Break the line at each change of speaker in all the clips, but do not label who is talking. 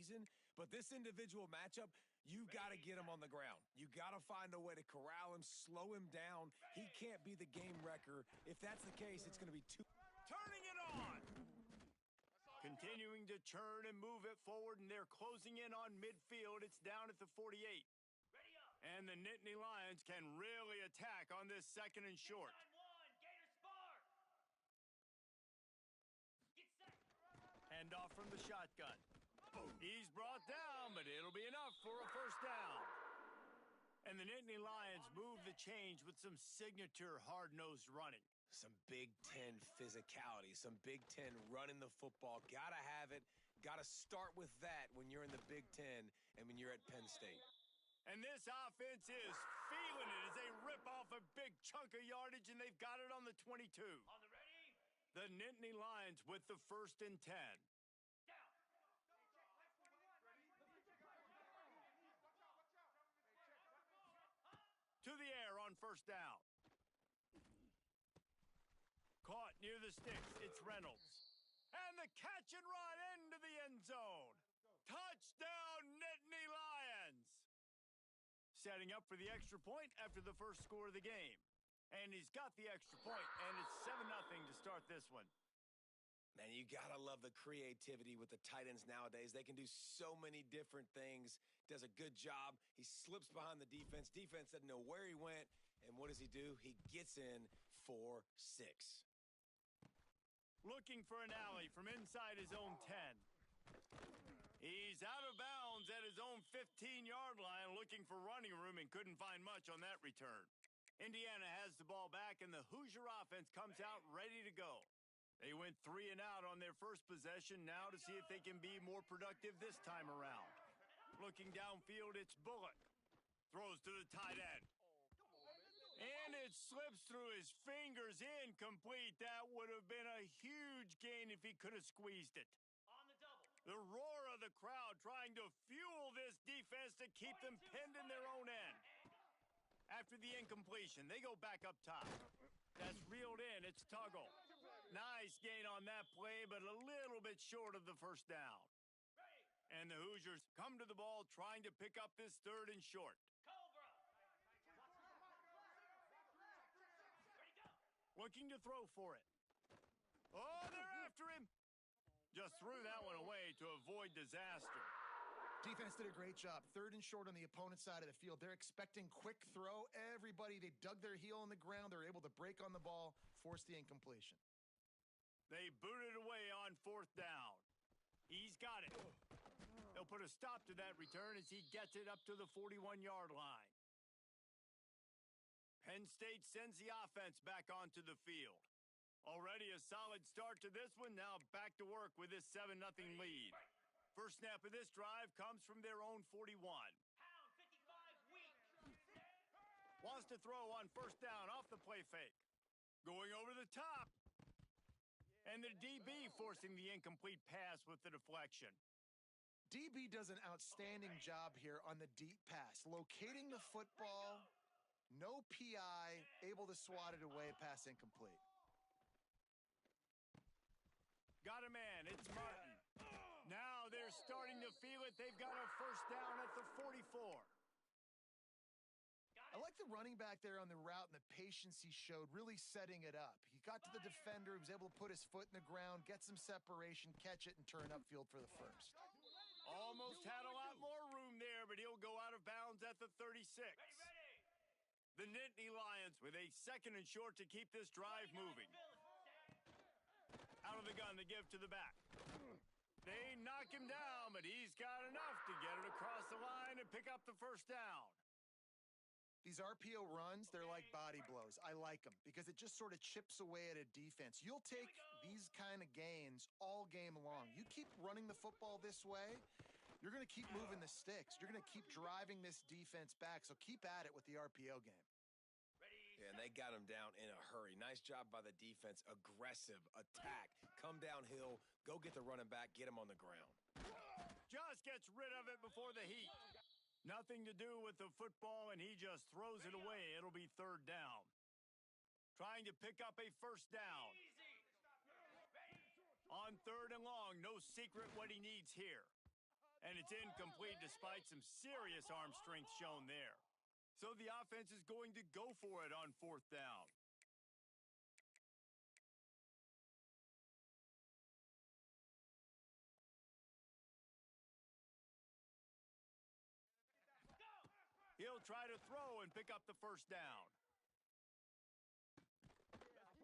season, but this individual matchup, you got to get him on the ground. You got to find a way to corral him, slow him down. He can't be the game wrecker. If that's the case, it's going to be too...
Turning it on! Continuing to churn and move it forward, and they're closing in on midfield. It's down at the 48. And the Nittany Lions can really attack on this second and short. Handoff from the shotgun. He's brought down, but it'll be enough for a first down. And the Nittany Lions move the change with some signature hard-nosed running.
Some Big Ten physicality, some Big Ten running the football. Gotta have it. Gotta start with that when you're in the Big Ten and when you're at Penn State.
And this offense is feeling it as they rip off a big chunk of yardage, and they've got it on the 22. On the ready. The Nittany Lions with the 1st and 10. To the air on first down. Caught near the sticks, it's Reynolds. And the catch and run into the end zone. Touchdown, Nittany Lions! Setting up for the extra point after the first score of the game. And he's got the extra point, and it's 7-0 to start this one.
Man, you gotta love the creativity with the tight ends nowadays. They can do so many different things. Does a good job. He slips behind the defense. Defense doesn't know where he went. And what does he do? He gets in for 6.
Looking for an alley from inside his own 10. He's out of bounds at his own 15-yard line, looking for running room, and couldn't find much on that return. Indiana has the ball back, and the Hoosier offense comes out ready to go. They went 3 and out on their first possession, now to see if they can be more productive this time around. Looking downfield, it's Bullock. Throws to the tight end. And it slips through his fingers, incomplete. That would have been a huge gain if he could have squeezed it. On the double. The roar of the crowd trying to fuel this defense to keep them pinned in their own end. After the incompletion, they go back up top. That's reeled in. It's Tuggle. Nice gain on that play, but a little bit short of the first down. And the Hoosiers come to the ball trying to pick up this 3rd and short. Looking to throw for it. Oh, they're after him. Just threw that one away to avoid disaster.
Defense did a great job. 3rd and short on the opponent's side of the field. They're expecting quick throw. Everybody, they dug their heel in the ground. They're able to break on the ball, force the incompletion.
They booted away on 4th down. He's got it. They'll put a stop to that return as he gets it up to the 41-yard line. Penn State sends the offense back onto the field. Already a solid start to this one. Now back to work with this 7-0 lead. First snap of this drive comes from their own 41. Wants to throw on first down off the play fake. Going over the top. And the DB forcing the incomplete pass with the deflection.
DB does an outstanding job here on the deep pass. Locating the football, no PI, able to swat it away, pass incomplete.
Got a man, it's Martin. Now they're starting to feel it. They've got a first down at the 44.
I like the running back there on the route and the patience he showed, really setting it up. He got to the defender, he was able to put his foot in the ground, get some separation, catch it, and turn upfield for the first.
Almost had a lot more room there, but he'll go out of bounds at the 36. The Nittany Lions with a 2nd and short to keep this drive moving. Out of the gun to give to the back. They knock him down, but he's got enough to get it across the line and pick up the first down.
These RPO runs, they're like body blows. I like them because it just sort of chips away at a defense. You'll take these kind of gains all game long. You keep running the football this way, you're going to keep moving the sticks. You're going to keep driving this defense back, so keep at it with the RPO game.
Yeah, and they got him down in a hurry. Nice job by the defense. Aggressive attack. Come downhill, go get the running back, get him on the ground.
Just gets rid of it before the heat. Nothing to do with the football, and he just throws it away. It'll be 3rd down. Trying to pick up a first down. On 3rd and long, no secret what he needs here. And it's incomplete despite some serious arm strength shown there. So the offense is going to go for it on 4th down. He'll try to throw and pick up the 1st down.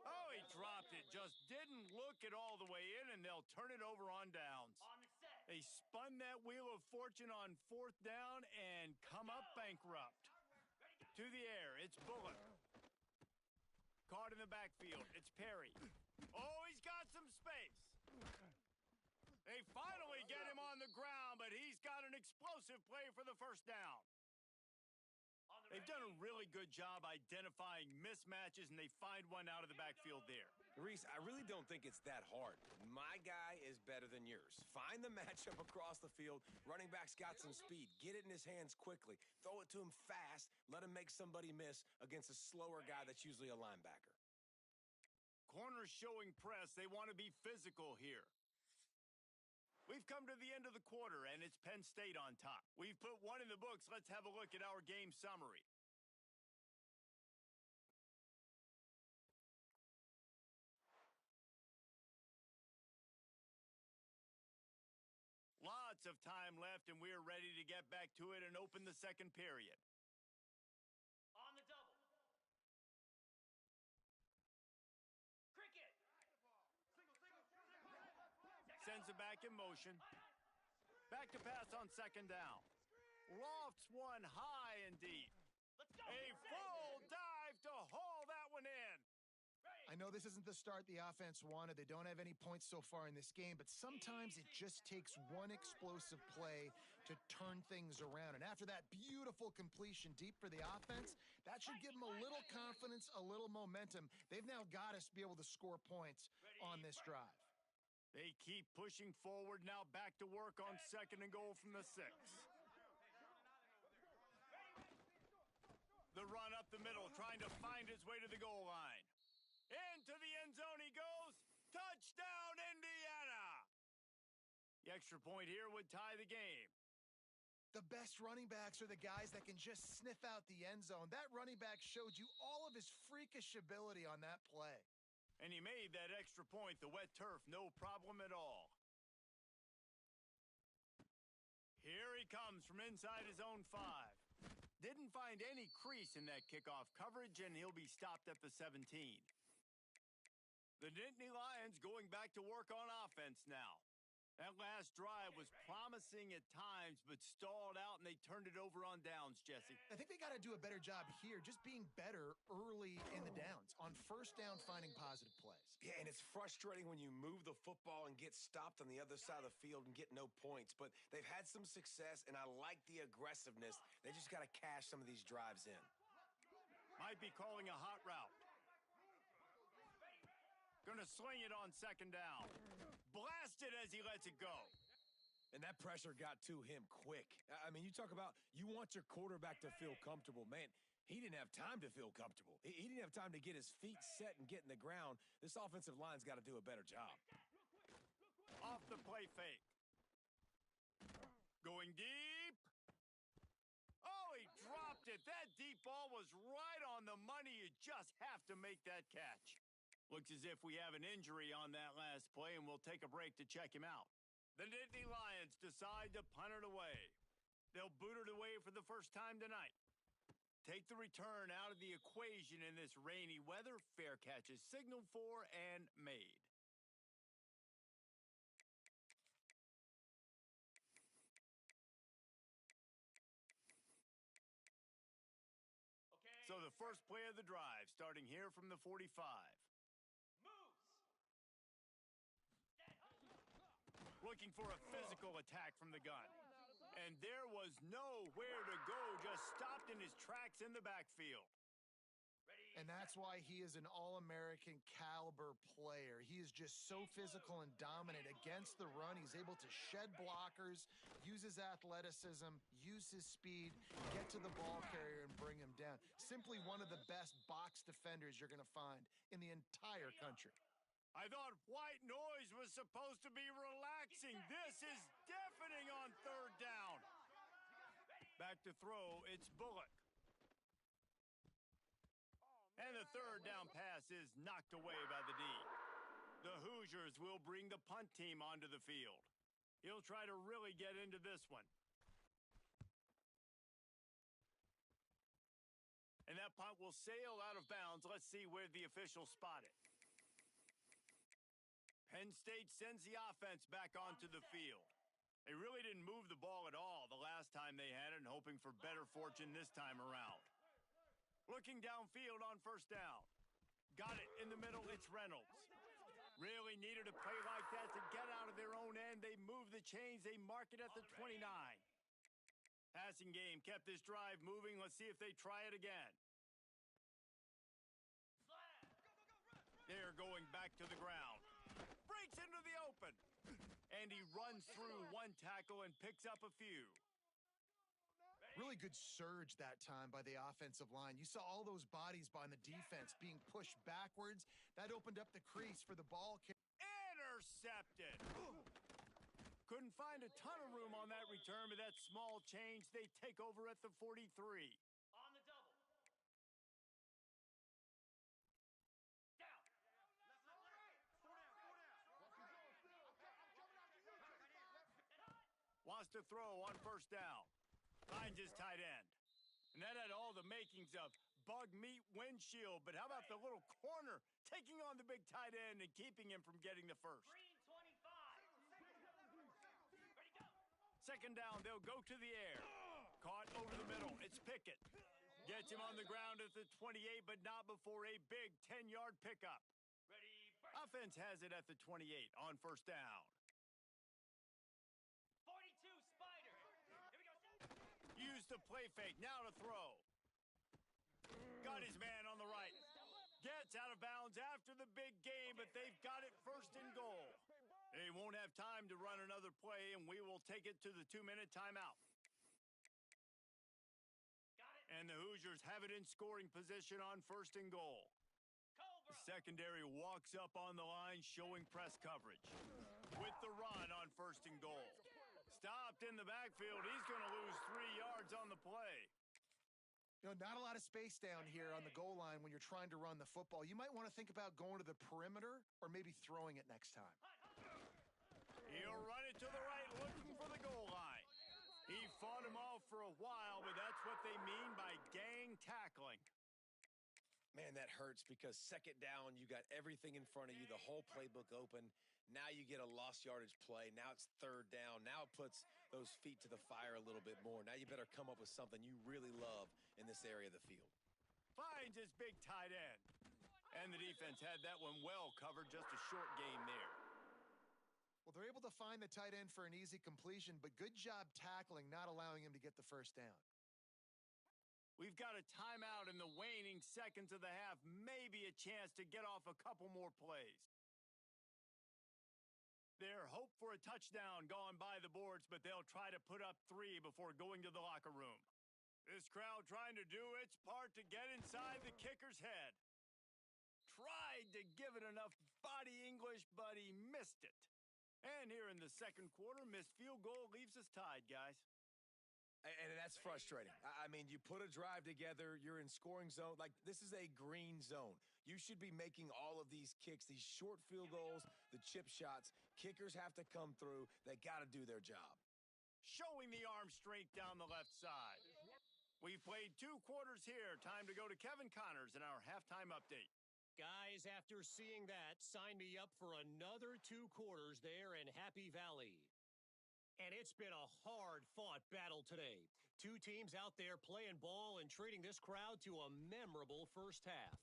Oh, he dropped it. Just didn't look it all the way in, and they'll turn it over on downs. They spun that wheel of fortune on 4th down and come up bankrupt. To the air, it's Bullock. Caught in the backfield, it's Perry. Oh, he's got some space. They finally get him on the ground, but he's got an explosive play for the 1st down. They've done a really good job identifying mismatches, and they find one out of the backfield there.
Reese, I really don't think it's that hard. My guy is better than yours. Find the matchup across the field. Running back's got some speed. Get it in his hands quickly. Throw it to him fast. Let him make somebody miss against a slower guy that's usually a linebacker.
Corners showing press. They want to be physical here. We've come to the end of the quarter, and it's Penn State on top. We've put one in the books. Let's have a look at our game summary. Lots of time left, and we're ready to get back to it and open the 2nd period.
On the double. Cricket.
Sends it back in motion. Back to pass on 2nd down. Lofts one high and deep.
Let's go.
A full dive to haul that one in.
I know this isn't the start the offense wanted. They don't have any points so far in this game, but sometimes it just takes one explosive play to turn things around. And after that beautiful completion deep for the offense, that should give them a little confidence, a little momentum. They've now got us to be able to score points on this drive.
They keep pushing forward, now back to work on 2nd and goal from the 6. The run up the middle, trying to find his way to the goal line. Into the end zone he goes. Touchdown, Indiana! The extra point here would tie the game.
The best running backs are the guys that can just sniff out the end zone. That running back showed you all of his freakish ability on that play.
And he made that extra point, the wet turf, no problem at all. Here he comes from inside his own 5. Didn't find any crease in that kickoff coverage, and he'll be stopped at the 17. The Nittany Lions going back to work on offense now. That last drive was promising at times, but stalled out, and they turned it over on downs, Jesse.
I think they got to do a better job here, just being better early in the downs. On 1st down, finding positive plays.
Yeah, and it's frustrating when you move the football and get stopped on the other side of the field and get no points. But they've had some success, and I like the aggressiveness. They just got to cash some of these drives in.
Might be calling a hot route. Gonna sling it on 2nd down. Blast it as he lets it go.
And that pressure got to him quick. I mean, you talk about you want your quarterback to feel comfortable. Man, he didn't have time to feel comfortable. He didn't have time to get his feet set and get in the ground. This offensive line's got to do a better job.
Off the play fake. Going deep. Oh, he dropped it. That deep ball was right on the money. You just have to make that catch. Looks as if we have an injury on that last play, and we'll take a break to check him out. The Nittany Lions decide to punt it away. They'll boot it away for the first time tonight. Take the return out of the equation in this rainy weather. Fair catch is signaled for and made. So the first play of the drive, starting here from the 45. Looking for a physical attack from the gun. And there was nowhere to go, just stopped in his tracks in the backfield.
And that's why he is an All-American caliber player. He is just so physical and dominant against the run. He's able to shed blockers, use his athleticism, use his speed, get to the ball carrier and bring him down. Simply one of the best box defenders you're going to find in the entire country.
I thought white noise was supposed to be relaxing. This is deafening on third down. Back to throw, it's Bullock. And the third down pass is knocked away by the D. The Hoosiers will bring the punt team onto the field. He'll try to really get into this one. And that punt will sail out of bounds. Let's see where the officials spot it. Penn State sends the offense back onto the field. They really didn't move the ball at all the last time they had it, and hoping for better fortune this time around. Looking downfield on first down. Got it in the middle, it's Reynolds. Really needed a play like that to get out of their own end. They move the chains, they mark it at the 29. Passing game kept this drive moving. Let's see if they try it again. They're going back to the ground. Breaks into the open. And he runs through one tackle and picks up a few.
Really good surge that time by the offensive line. You saw all those bodies behind the defense being pushed backwards. That opened up the crease for the ball.
Intercepted. Couldn't find a ton of room on that return, but that small change, they take over at the 43.
On the double. Down.
Wants to throw on first down. Finds his tight end. And that had all the makings of bug meat windshield. But how about the little corner taking on the big tight end and keeping him from getting the first?
Green 25. Ready, go.
Second down, they'll go to the air. Caught over the middle. It's Pickett. Gets him on the ground at the 28, but not before a big 10-yard pickup.
Ready, break.
Offense has it at the 28 on first down.
42 Spider. Here we go.
Use the play fake. Now to throw. Got his man on the right. Gets out of bounds after the big game, but they've got it first and goal. They won't have time to run another play, and we will take it to the 2-minute timeout.
Got it.
And the Hoosiers have it in scoring position on first and goal.
Cobra.
The secondary walks up on the line, showing press coverage. With the run on first and goal. Stopped in the backfield. He's going to lose 3 yards on the play.
You know, not a lot of space down here on the goal line when you're trying to run the football. You might want to think about going to the perimeter or maybe throwing it next time.
He'll run it to the right, looking for the goal line. He fought him off for a while, but that's what they mean by gang tackling.
Man, that hurts because second down, you got everything in front of you, the whole playbook open. Now you get a lost yardage play. Now it's third down. Now it puts those feet to the fire a little bit more. Now you better come up with something you really love in this area of the field.
Finds his big tight end. And the defense had that one well covered, just a short game there.
Well, they're able to find the tight end for an easy completion, but good job tackling, not allowing him to get the first down.
We've got a timeout in the waning seconds of the half. Maybe a chance to get off a couple more plays. Their hope for a touchdown gone by the boards, but they'll try to put up 3 before going to the locker room. This crowd trying to do its part to get inside the kicker's head. Tried to give it enough body English, but he missed it. And here in the second quarter, missed field goal leaves us tied, guys.
And that's frustrating. I mean, you put a drive together, you're in scoring zone. Like, this is a green zone. You should be making all of these kicks, these short field goals, the chip shots. Kickers have to come through. They got to do their job.
Showing the arm strength down the left side. We've played 2 quarters here. Time to go to Kevin Connors in our halftime update.
Guys, after seeing that, sign me up for another 2 quarters there in Happy Valley. And it's been a hard-fought battle today. 2 teams out there playing ball and treating this crowd to a memorable first half.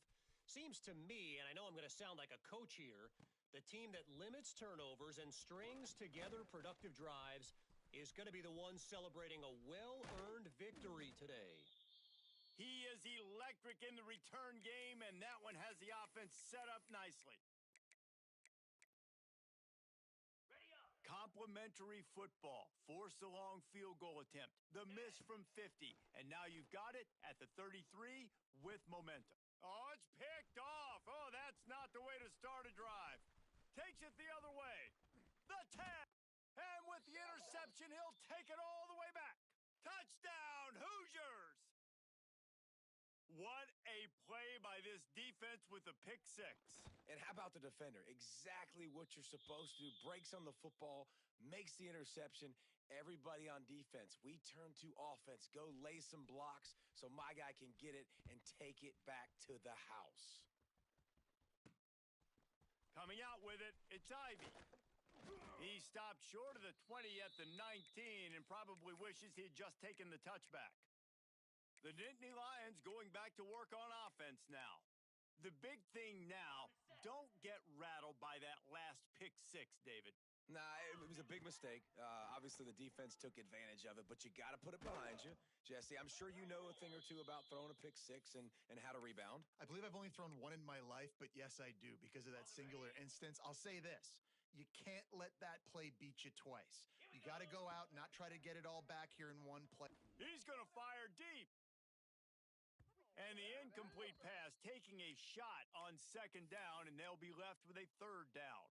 Seems to me, and I know I'm going to sound like a coach here, the team that limits turnovers and strings together productive drives is going to be the one celebrating a well-earned victory today.
He is electric in the return game, and that one has the offense set up nicely.
Ready up.
Complimentary football. Force a long field goal attempt. The miss from 50. And now you've got it at the 33 with momentum. Oh, it's picked off. Oh, that's not the way to start a drive. Takes it the other way. The 10. And with the interception, he'll take it all the way back. Touchdown, Hoosiers! What a play by this defense with a pick six.
And how about the defender? Exactly what you're supposed to do. Breaks on the football, makes the interception. Everybody on defense, we turn to offense. Go lay some blocks so my guy can get it and take it back to the house.
Coming out with it, it's Ivy. He stopped short of the 20 at the 19 and probably wishes he had just taken the touchback. The Nittany Lions going back to work on offense now. The big thing now, don't get rattled by that last pick six, David.
Nah, it was a big mistake. Obviously, the defense took advantage of it, but you got to put it behind you. Jesse, I'm sure you know a thing or two about throwing a pick six and how to rebound.
I believe I've only thrown one in my life, but yes, I do because of that singular instance. I'll say this. You can't let that play beat you twice. You got to go out and not try to get it all back here in one play.
He's going to fire deep. And the incomplete pass taking a shot on second down, and they'll be left with a third down.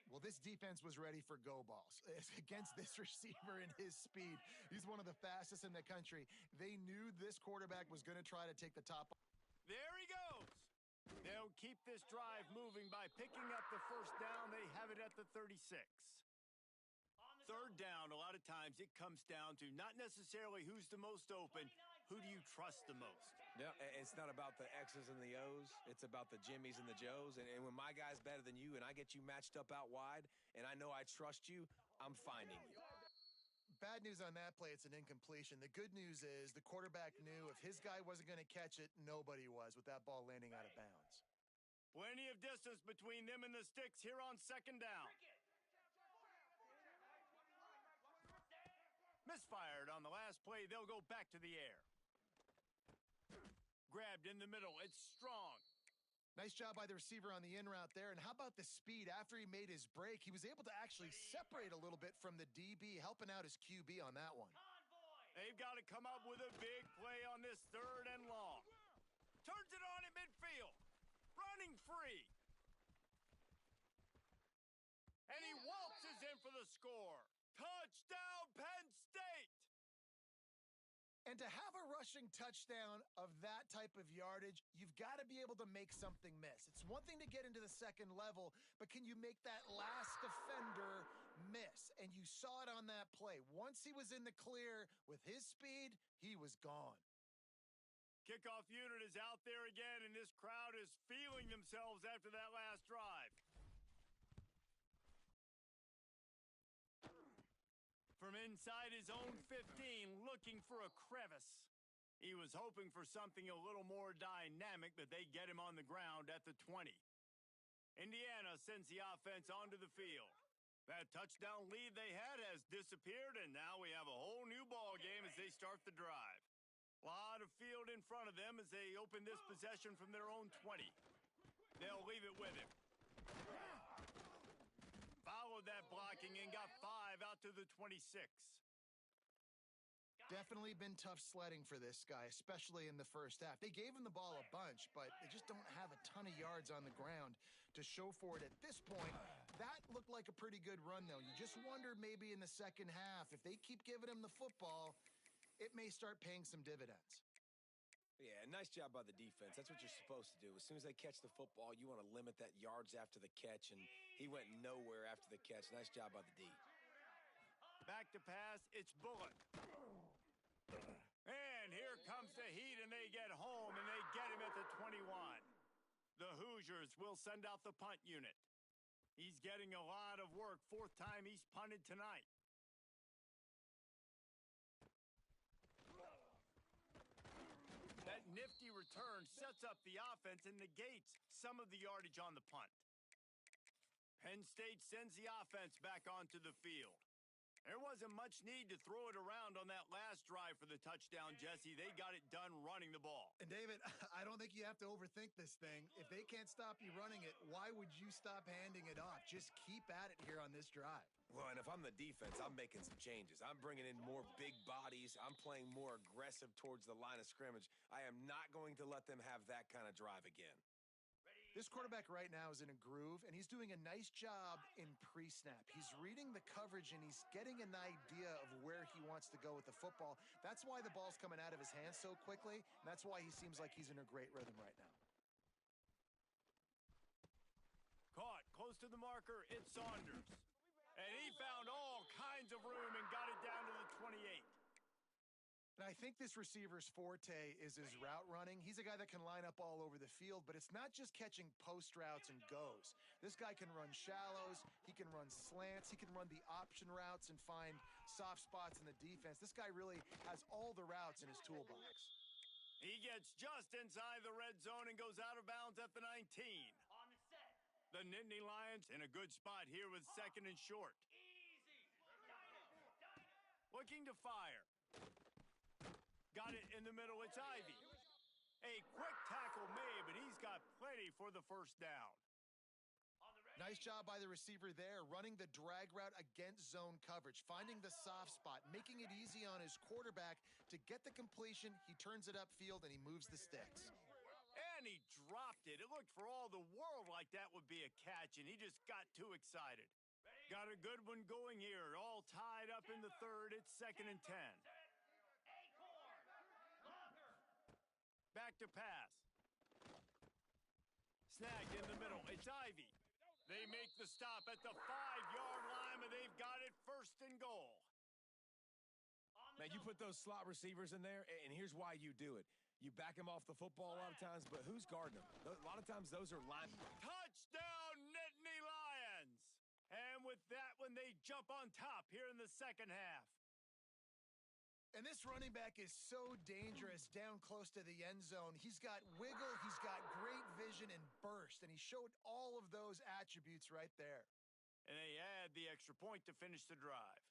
Well, this defense was ready for go balls against this receiver and his speed. He's one of the fastest in the country. They knew this quarterback was going to try to take the top.
There he goes. They'll keep this drive moving by picking up the first down. They have it at the 36. Third down, a lot of times it comes down to not necessarily who's the most open, who do you trust the most?
Yeah, it's not about the X's and the O's. It's about the Jimmies and the Joes. And when my guy's better than you and I get you matched up out wide and I know I trust you, I'm finding you.
Bad news on that play, it's an incompletion. The good news is the quarterback knew if his guy wasn't going to catch it, nobody was with that ball landing out of bounds.
Plenty of distance between them and the sticks here on second down. Misfired on the last play. They'll go back to the air. Grabbed in the middle. It's strong.
Nice job by the receiver on the in route there. And how about the speed after he made his break? He was able to actually separate a little bit from the DB, helping out his QB on that one.
They've got to come up with a big play on this third and long. Turns it on in midfield. Running free. And he waltzes in for the score. Touchdown, Penn State!
And to have a rushing touchdown of that type of yardage, you've got to be able to make something miss. It's one thing to get into the second level, but can you make that last defender miss? And you saw it on that play. Once he was in the clear with his speed, he was gone.
Kickoff unit is out there again, and this crowd is feeling themselves after that last drive. From inside his own 15, looking for a crevice. He was hoping for something a little more dynamic, but they get him on the ground at the 20. Indiana sends the offense onto the field. That touchdown lead they had has disappeared, and now we have a whole new ball game as they start the drive. A lot of field in front of them as they open this possession from their own 20. They'll leave it with him. Followed that blocking and got 5 out to the 26.
Definitely been tough sledding for this guy, especially in the first half. They gave him the ball a bunch, but they just don't have a ton of yards on the ground to show for it at this point. That looked like a pretty good run, though. You just wonder maybe in the second half, if they keep giving him the football, it may start paying some dividends.
Yeah, nice job by the defense. That's what you're supposed to do. As soon as they catch the football, you want to limit that yards after the catch, and he went nowhere after the catch. Nice job by the D.
Back to pass, it's Bullock. And here comes the Heat, and they get home, and they get him at the 21. The Hoosiers will send out the punt unit. He's getting a lot of work. 4th time he's punted tonight. That nifty return sets up the offense and negates some of the yardage on the punt. Penn State sends the offense back onto the field. There wasn't much need to throw it around on that last drive for the touchdown, Jesse. They got it done running the ball.
And David, I don't think you have to overthink this thing. If they can't stop you running it, why would you stop handing it off? Just keep at it here on this drive.
Well, and if I'm the defense, I'm making some changes. I'm bringing in more big bodies. I'm playing more aggressive towards the line of scrimmage. I am not going to let them have that kind of drive again.
Ready,
This quarterback right now is in a groove, and he's doing a nice job in pre-snap. He's reading the coverage, and he's getting an idea of where he wants to go with the football. That's why the ball's coming out of his hands so quickly, and that's why he seems like he's in a great rhythm right now.
Caught close to the marker, it's Saunders. And he found all kinds of room and got it down to the 28.
And I think this receiver's forte is his route running. He's a guy that can line up all over the field, but it's not just catching post routes and goes. This guy can run shallows, he can run slants, he can run the option routes and find soft spots in the defense. This guy really has all the routes in his toolbox.
He gets just inside the red zone and goes out of bounds at the 19.
On the set.
The Nittany Lions in a good spot here with second and short.
Easy. Dino.
Looking to fire. Got it in the middle, it's Ivy. A quick tackle made, but he's got plenty for the first down.
On the ready.
Nice job by the receiver there, running the drag route against zone coverage, finding the soft spot, making it easy on his quarterback to get the completion. He turns it upfield, and he moves the sticks.
And he dropped it. It looked for all the world like that would be a catch, and he just got too excited. Got a good one going here, all tied up in the third. It's 2nd and 10. Back to pass. Snagged in the middle. It's Ivy. They make the stop at the 5-yard line, but they've got it 1st and goal.
Man, you put those slot receivers in there, and here's why you do it. You back them off the football a lot of times, but who's guarding them? A lot of times those are line.
Touchdown, Nittany Lions! And with that one, they jump on top here in the second half.
And this running back is so dangerous down close to the end zone. He's got wiggle, he's got great vision and burst, and he showed all of those attributes right there.
And they add the extra point to finish the drive.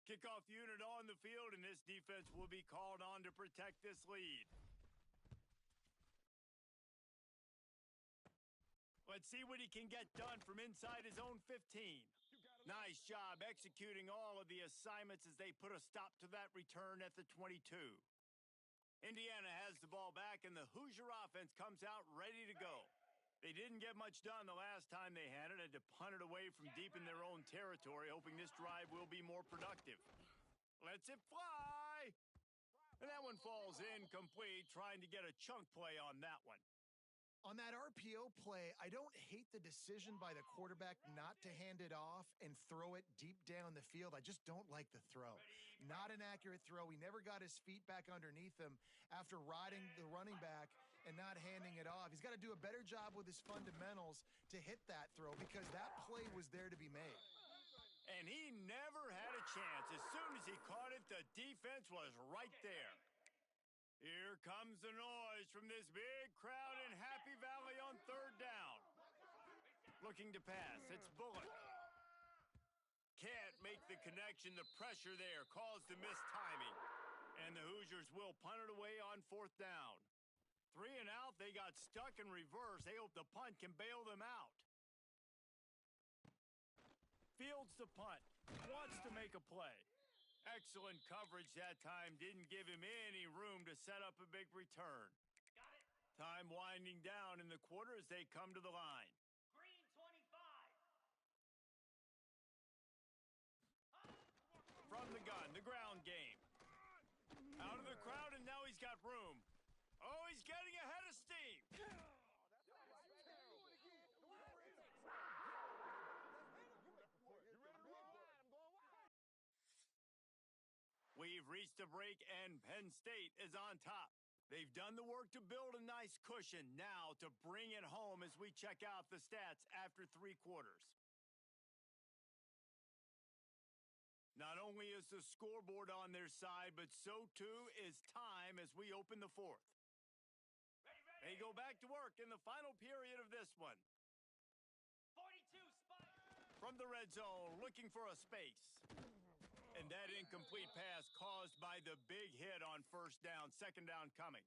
Kickoff unit on the field, and this defense will be called on to protect this lead. Let's see what he can get done from inside his own 15. Nice job executing all of the assignments as they put a stop to that return at the 22. Indiana has the ball back, and the Hoosier offense comes out ready to go. They didn't get much done the last time they had it, had to punt it away from deep in their own territory, hoping this drive will be more productive. Lets it fly! And that one falls incomplete, trying to get a chunk play on that one.
On that RPO play, I don't hate the decision by the quarterback not to hand it off and throw it deep down the field. I just don't like the throw. Not an accurate throw. He never got his feet back underneath him after riding the running back and not handing it off. He's got to do a better job with his fundamentals to hit that throw because that play was there to be made.
And he never had a chance. As soon as he caught it, the defense was right there. Here comes the noise from this big crowd in Happy Valley on 3rd down. Looking to pass, it's Bullock. Can't make the connection. The pressure there caused the missed timing. And the Hoosiers will punt it away on 4th down. 3 and out, they got stuck in reverse. They hope the punt can bail them out. Fields the punt, wants to make a play. Excellent coverage that time, didn't give him any room to set up a big return.
Got it.
Time winding down in the quarter as they come to the line.
Green 25.
From the gun, the ground game. Out of the crowd, and now he's got room. Oh, he's getting ahead of steam. We've reached a break, and Penn State is on top. They've done the work to build a nice cushion now to bring it home as we check out the stats after 3 quarters. Not only is the scoreboard on their side, but so too is time as we open the 4th. They go back to work in the final period of this one.
42 Spider.
From the red zone, looking for a space. And that incomplete pass caused by the big hit on 1st down, 2nd down coming.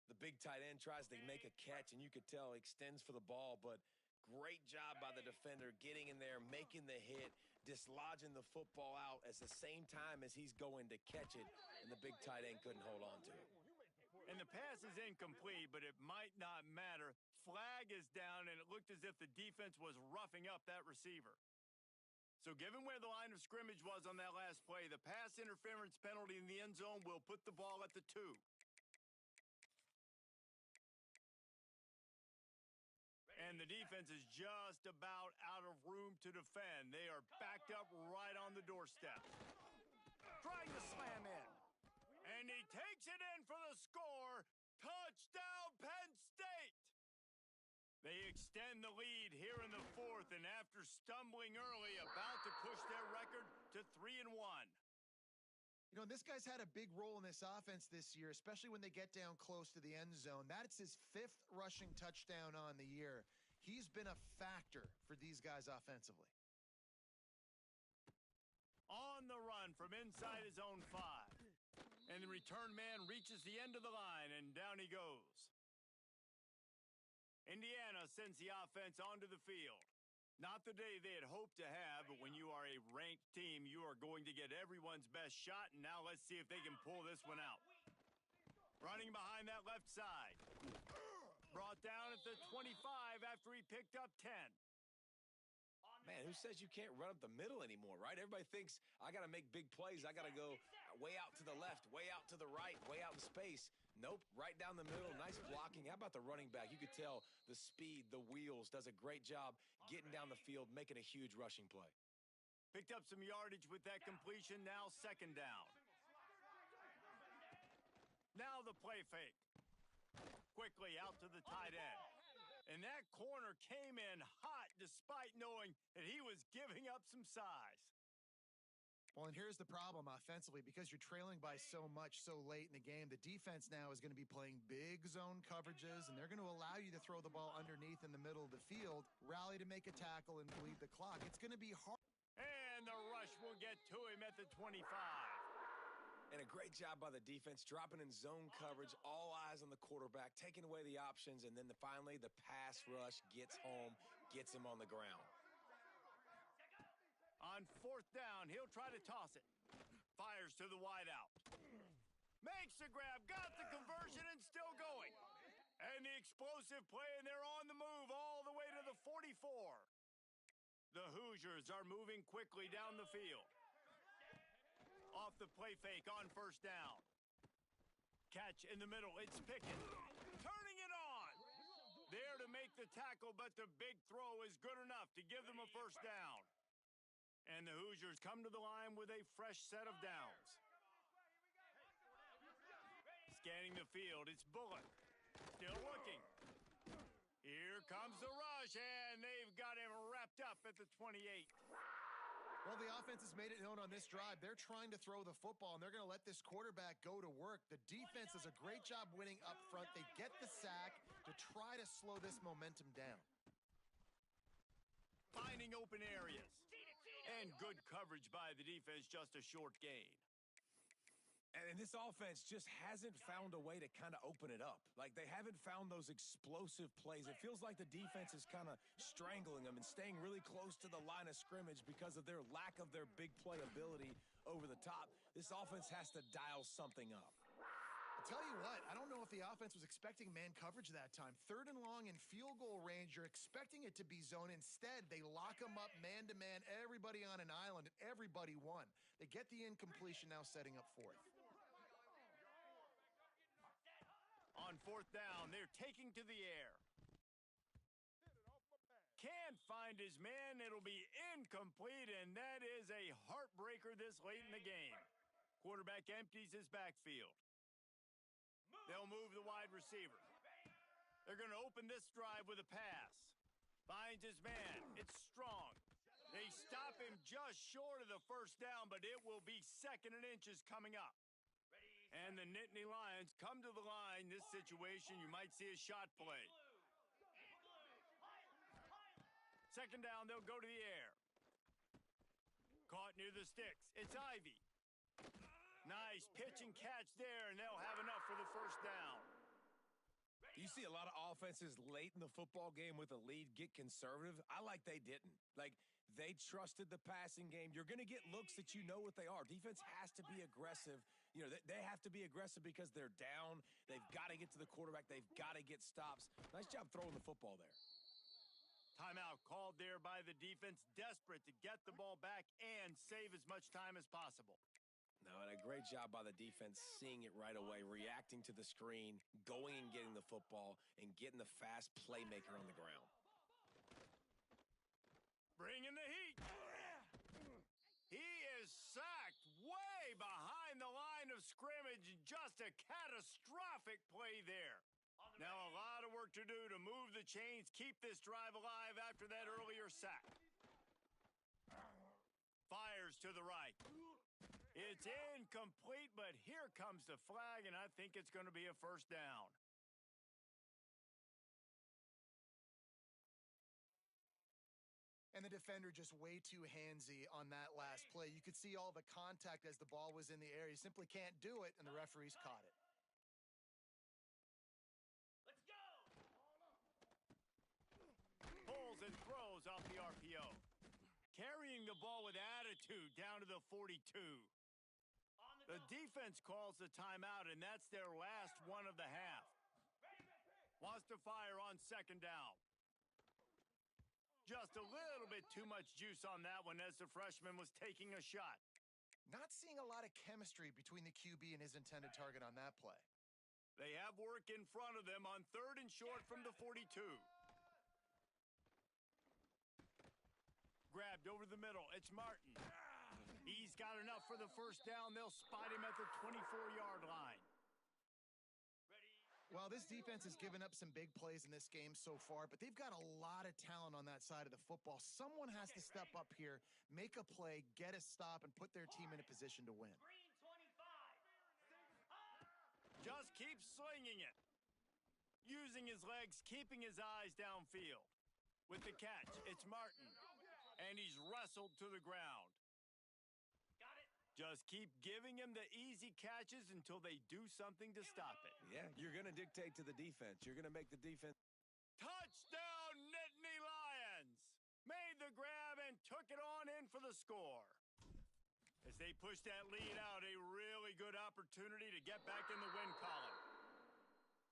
The big tight end tries to make a catch, and you could tell he extends for the ball, but great job by the defender getting in there, making the hit, dislodging the football out at the same time as he's going to catch it, and the big tight end couldn't hold on to it.
And the pass is incomplete, but it might not matter. Flag is down, and looked as if the defense was roughing up that receiver. So given where the line of scrimmage was on that last play, the pass interference penalty in the end zone will put the ball at the 2. And the defense is just about out of room to defend. They are backed up right on the doorstep. Trying to slam in. And he takes it in for the score. Touchdown, Penn State! They extend the lead here in the 4th, and after stumbling early, about to push their record to 3-1.
You know, this guy's had a big role in this offense this year, especially when they get down close to the end zone. That's his 5th rushing touchdown on the year. He's been a factor for these guys offensively.
On the run from inside his own 5. And the return man reaches the end of the line, and down he goes. Indiana sends the offense onto the field. Not the day they had hoped to have, but when you are a ranked team, you are going to get everyone's best shot, and now let's see if they can pull this one out. Running behind that left side. Brought down at the 25 after he picked up 10.
Man, who says you can't run up the middle anymore, right? Everybody thinks, I got to make big plays. I got to go way out to the left, way out to the right, way out in space. Nope, right down the middle. Nice blocking. How about the running back? You could tell the speed, the wheels, does a great job getting down the field, making a huge rushing play.
Picked up some yardage with that completion. Now 2nd down. Now the play fake. Quickly out to the tight end. And that corner came in hot despite knowing that he was giving up some size.
Well, and here's the problem offensively. Because you're trailing by so much so late in the game, the defense now is going to be playing big zone coverages, and they're going to allow you to throw the ball underneath in the middle of the field, rally to make a tackle, and bleed the clock. It's going to be hard.
And the rush will get to him at the 25.
And a great job by the defense, dropping in zone coverage, all eyes on the quarterback, taking away the options, and then finally the pass rush gets home, gets him on the ground.
On 4th down, he'll try to toss it. Fires to the wideout. Makes the grab, got the conversion, and still going. And the explosive play, and they're on the move all the way to the 44. The Hoosiers are moving quickly down the field. Off the play fake on 1st down. Catch in the middle, it's Pickett. Turning it on. There to make the tackle, but the big throw is good enough to give them a 1st down. And the Hoosiers come to the line with a fresh set of downs. Scanning the field, it's Bullock. Still looking. Here comes the rush, and they've got him wrapped up at the 28.
Well, the offense has made it known on this drive. They're trying to throw the football, and they're going to let this quarterback go to work. The defense does a great job winning up front. They get the sack to try to slow this momentum down.
Finding open areas. And good coverage by the defense, just a short gain.
And this offense just hasn't found a way to kind of open it up. Like, they haven't found those explosive plays. It feels like the defense is kind of strangling them and staying really close to the line of scrimmage because of their lack of their big play ability over the top. This offense has to dial something up.
I'll tell you what, I don't know if the offense was expecting man coverage that time. 3rd and long in field goal range, you're expecting it to be zone. Instead, they lock them up man-to-man, everybody on an island, and everybody won. They get the incompletion, now setting up 4th.
On 4th down, they're taking to the air. Can't find his man. It'll be incomplete, and that is a heartbreaker this late in the game. Quarterback empties his backfield. They'll move the wide receiver. They're going to open this drive with a pass. Finds his man. It's strong. They stop him just short of the 1st down, but it will be 2nd and inches coming up. And the Nittany Lions come to the line. This situation, you might see a shot play. 2nd down, they'll go to the air. Caught near the sticks. It's Ivy. Nice pitch and catch there, and they'll have enough for the 1st down.
You see a lot of offenses late in the football game with a lead get conservative. I like they didn't. Like, they trusted the passing game. You're going to get looks that you know what they are. Defense has to be aggressive. You know, they have to be aggressive because they're down. They've got to get to the quarterback. They've got to get stops. Nice job throwing the football there.
Timeout called there by the defense, desperate to get the ball back and save as much time as possible.
No, and a great job by the defense seeing it right away, reacting to the screen, going and getting the football, and getting the fast playmaker on the ground.
Bringing the heat. He is sacked way behind the line of scrimmage. Just a catastrophic play there. Now a lot of work to do to move the chains, keep this drive alive after that earlier sack. Fires to the right. It's incomplete, but here comes the flag, and I think it's going to be a first down.
And the defender just way too handsy on that last play. You could see all the contact as the ball was in the air. He simply can't do it, and the referees caught it.
Let's go.
Pulls and throws off the RPO. Carrying the ball with attitude down to the 42. The defense calls the timeout, and that's their last one of the half. Wants to fire on second down. Just a little bit too much juice on that one as the freshman was taking a shot.
Not seeing a lot of chemistry between the QB and his intended target on that play.
They have work in front of them on third and short from the 42. Grabbed over the middle. It's Martin. He's got enough for the first down. They'll spot him at the 24-yard line.
Well, this defense has given up some big plays in this game so far, but they've got a lot of talent on that side of the football. Someone has to step up here, make a play, get a stop, and put their team in a position to win.
Green 25.
Just keep slinging it. Using his legs, keeping his eyes downfield. With the catch, it's Martin. And he's wrestled to the ground.
Got it.
Just keep giving him the easy catches until they do something to stop it.
Yeah, you're going to dictate to the defense. You're going to make the defense.
Touchdown, Nittany Lions! Made the grab and took it on in for the score. As they push that lead out, a really good opportunity to get back in the win column.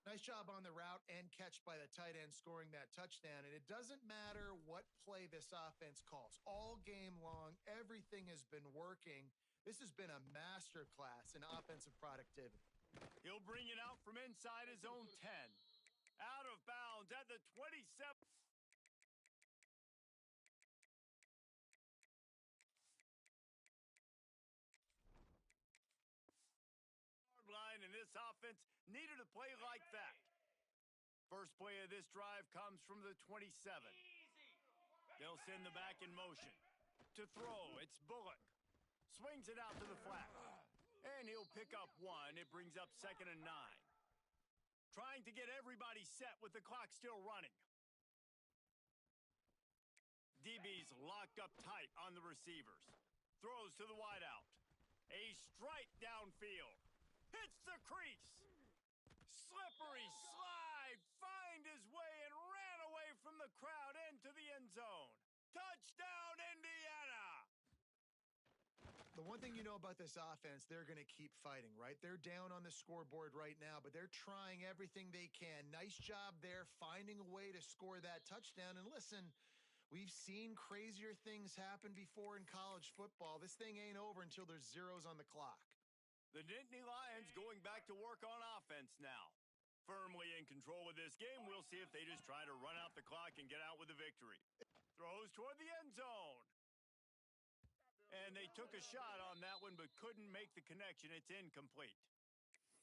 Nice job on the route and catch by the tight end scoring that touchdown. And it doesn't matter what play this offense calls. All game long, everything has been working. This has been a masterclass in offensive productivity.
He'll bring it out from inside his own 10. Out of bounds at the 27. Line, and this offense needed a play like that. First play of this drive comes from the 27. They'll send the back in motion. To throw, it's Bullock. Swings it out to the flat. And he'll pick up one. It brings up 2nd and 9. Trying to get everybody set with the clock still running. DB's locked up tight on the receivers. Throws to the wideout. A strike downfield. Hits the crease. Slippery slide. Find his way and ran away from the crowd into the end zone. Touchdown, Indiana!
The one thing you know about this offense, they're going to keep fighting, right? They're down on the scoreboard right now, but they're trying everything they can. Nice job there, finding a way to score that touchdown. And listen, we've seen crazier things happen before in college football. This thing ain't over until there's zeros on the clock.
The Nittany Lions going back to work on offense now. Firmly in control of this game, we'll see if they just try to run out the clock and get out with a victory. Throws toward the end zone. And they took a shot on that one, but couldn't make the connection. It's incomplete.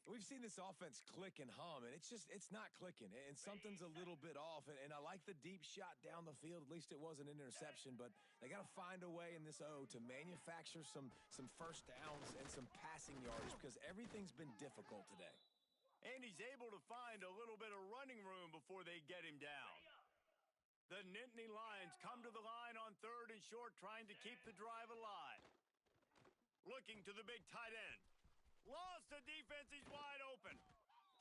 We've seen this offense click and hum, and it's not clicking, and something's a little bit off. And I like the deep shot down the field. At least it wasn't an interception, but they got to find a way in this O to manufacture some first downs and some passing yardage because everything's been difficult today.
And he's able to find a little bit of running room before they get him down. The Nittany Lions come to the line on 3rd and short, trying to keep the drive alive. Looking to the big tight end. Lost the defense, he's wide open.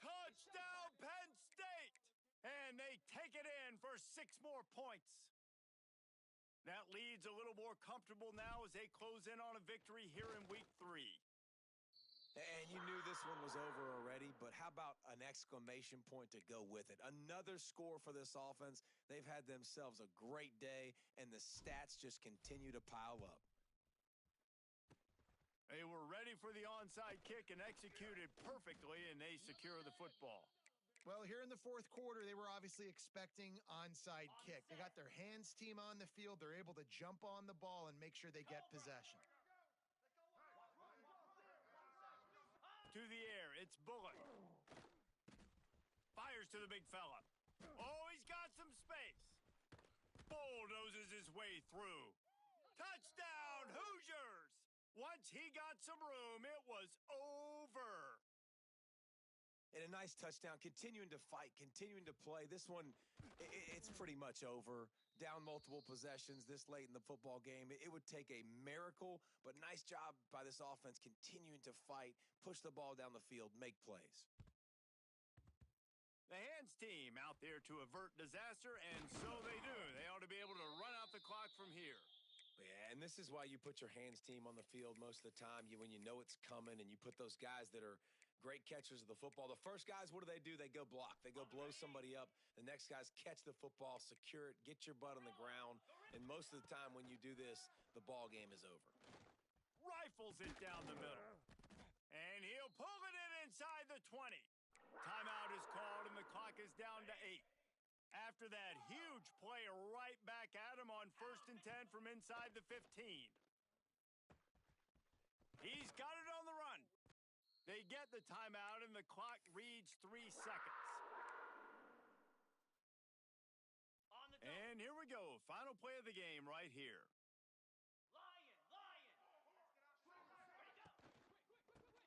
Touchdown, Penn State! And they take it in for 6 more points. That lead's a little more comfortable now as they close in on a victory here in week 3.
And you knew this one was over already, but how about an exclamation point to go with it? Another score for this offense. They've had themselves a great day, and the stats just continue to pile up.
They were ready for the onside kick and executed perfectly, and they secure the football.
Well, here in the fourth quarter, they were obviously expecting onside kick. They got their hands team on the field. They're able to jump on the ball and make sure they get possession.
To the air, it's Bullock. Fires to the big fella. Oh, he's got some space. Bulldozes his way through. Touchdown, Hoosiers! Once he got some room, it was over.
And a nice touchdown, continuing to fight, continuing to play. This one, it's pretty much over. Down multiple possessions this late in the football game. It would take a miracle, but nice job by this offense continuing to fight, push the ball down the field, make plays.
The hands team out there to avert disaster, and so they do. They ought to be able to run out the clock from here.
Yeah, and this is why you put your hands team on the field most of the time. When you know it's coming, and you put those guys that are great catchers of the football. The first guys, what do? They go block. They go blow somebody up. The next guys catch the football, secure it, get your butt on the ground. And most of the time when you do this, the ball game is over.
Rifles it down the middle. And he'll pull it in inside the 20. Timeout is called, and the clock is down to 8. After that huge play right back at him on 1st and 10 from inside the 15. He's got it on the run. They get the timeout, and the clock reads 3 seconds. And here we go. Final play of the game right here.
Lion.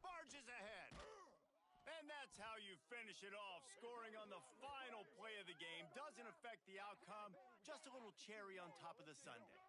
Barges ahead. And that's how you finish it off. Scoring on the final play of the game doesn't affect the outcome. Just a little cherry on top of the sundae.